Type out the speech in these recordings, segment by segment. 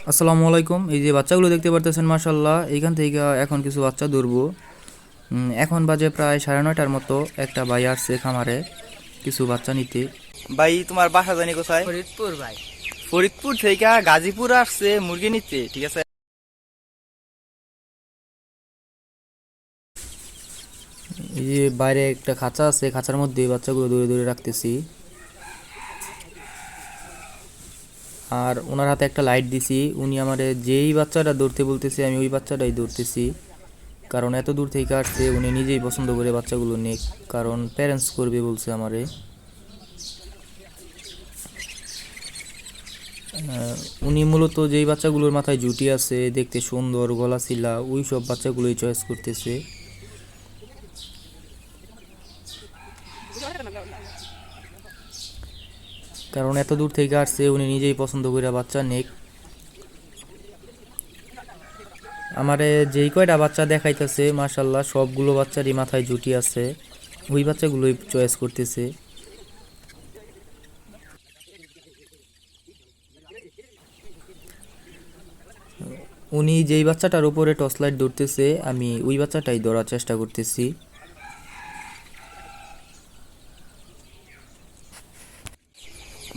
আসসালামু আলাইকুম। এই যে বাচ্চাগুলো দেখতে পারতেছেন, মাশাল্লাহ, এইখান থেকে এখন কিছু বাচ্চা ধরবো। এখন বাজে প্রায় 9:30টার মতো। একটা ভাই আসছে খামারে কিছু বাচ্চা নিতে। ভাই তোমার বাসা জানি কোথায়? ফরিদপুর ভাই। ফরিদপুর থেকে গাজীপুর আসছে মুরগি নিতে, ঠিক আছে? এই যে বাইরে একটা খাঁচা আছে, খাঁচার মধ্যে বাচ্চাগুলো দূরে দূরে রাখতেছি। আর ওনার হাতে একটা লাইট দিছি। উনি আমারে যেই বাচ্চাটা ধরতে বলতেছে আমি ওই বাচ্চাটাই ধরতেছি, কারণ এত দূর থেকে আসছে। উনি নিজেই পছন্দ করে বাচ্চাগুলো নেক, কারণ প্যারেন্টস করবে বলছে আমারে। উনি মূলত যেই বাচ্চাগুলোর মাথায় জুটি আছে, দেখতে সুন্দর, গলা ছিলা, ওই সব বাচ্চাগুলোই চয়েস করতেছে। কারণ এত দূর থেকে আসছে, উনি নিজেই পছন্দ করে বাচ্চা নেক। আমারে যেই কয়টা বাচ্চা দেখাইতেছে, মাশাল্লাহ, সবগুলো বাচ্চারই মাথায় জুটি আছে, ওই বাচ্চাগুলোই চয়েস করতেছে। উনি যেই বাচ্চাটার উপরে টর্চ লাইট ধরতেছে, আমি ওই বাচ্চাটাই ধরার চেষ্টা করতেছি।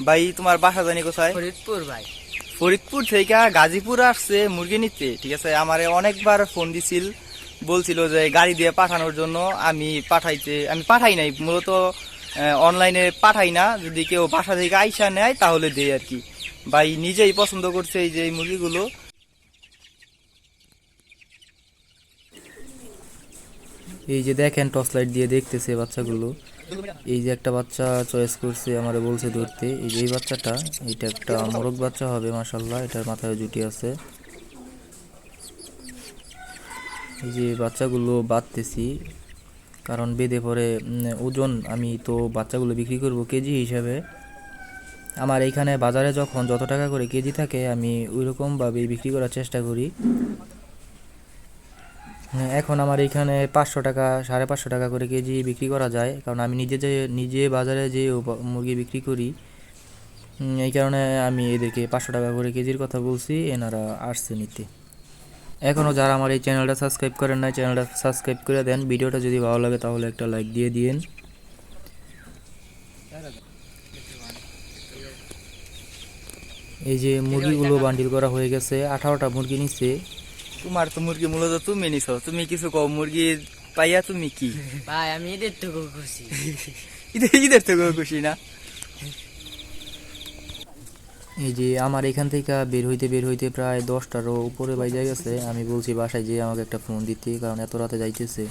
ভাই তোমার বাসা জানি কোথায়? ফরিদপুর ভাই। ফরিদপুর থেকে গাজীপুর আসছে মুরগি নিতে, ঠিক আছে? আমারে অনেকবার ফোন দিছিল, বলছিল যে গাড়ি দিয়ে পাঠানোর জন্য। আমি পাঠাই নাই, মূলত অনলাইনে পাঠাই না। যদি কেউ বাসা থেকে আইসা নেয় তাহলে দেই আর কি। ভাই নিজেই পছন্দ করছে এই যে এই মুরগিগুলো। এই যে দেখেন, টর্চ লাইট দিয়ে দেখতেছে বাচ্চাগুলো। এই যে একটা বাচ্চা চয়েস করছে, আমারে বলছে ধরতে। এই যে এই বাচ্চাটা, এটা একটা মোরগ বাচ্চা হবে, মাশাল্লাহ, এটার মাথায় জুটি আছে। এই যে বাচ্চাগুলো বাঁধতেছি, কারণ বেঁধে পরে ওজন, আমি তো বাচ্চাগুলো বিক্রি করব কেজি হিসাবে। আমার এইখানে বাজারে যখন যত টাকা করে কেজি থাকে, আমি ওই রকমভাবেই বিক্রি করার চেষ্টা করি। এখন আমার এইখানে 500 টাকা, 550 টাকা করে কেজি বিক্রি করা যায়, কারণ আমি নিজে বাজারে যে মুরগি বিক্রি করি। এই কারণে আমি এদেরকে 500 টাকা করে কেজির কথা বলছি, এনারা আসছে নিতে। এখনও যারা আমার এই চ্যানেলটা সাবস্ক্রাইব করেন নাই, চ্যানেলটা সাবস্ক্রাইব করে দেন। ভিডিওটা যদি ভালো লাগে তাহলে একটা লাইক দিয়ে দিন। এই যে মুরগিগুলো বান্ডিল করা হয়ে গেছে, 18টা মুরগি নিচ্ছে। তোমার তো মুরগি মূলত তুমি নিছো, তুমি কিছু কও। মুরগি পাইয়া তুমি কি? ভাই আমি এদের তো খুশি। ঈদের তো খুশি না? এই যে আমার এখান থেকে বের হইতে প্রায় 10টারও উপরে বাইজা গেছে। আমি বলছি বাসায় যে আমাকে একটা ফোন দিতে, কারণ এত রাতে যাইতেছে।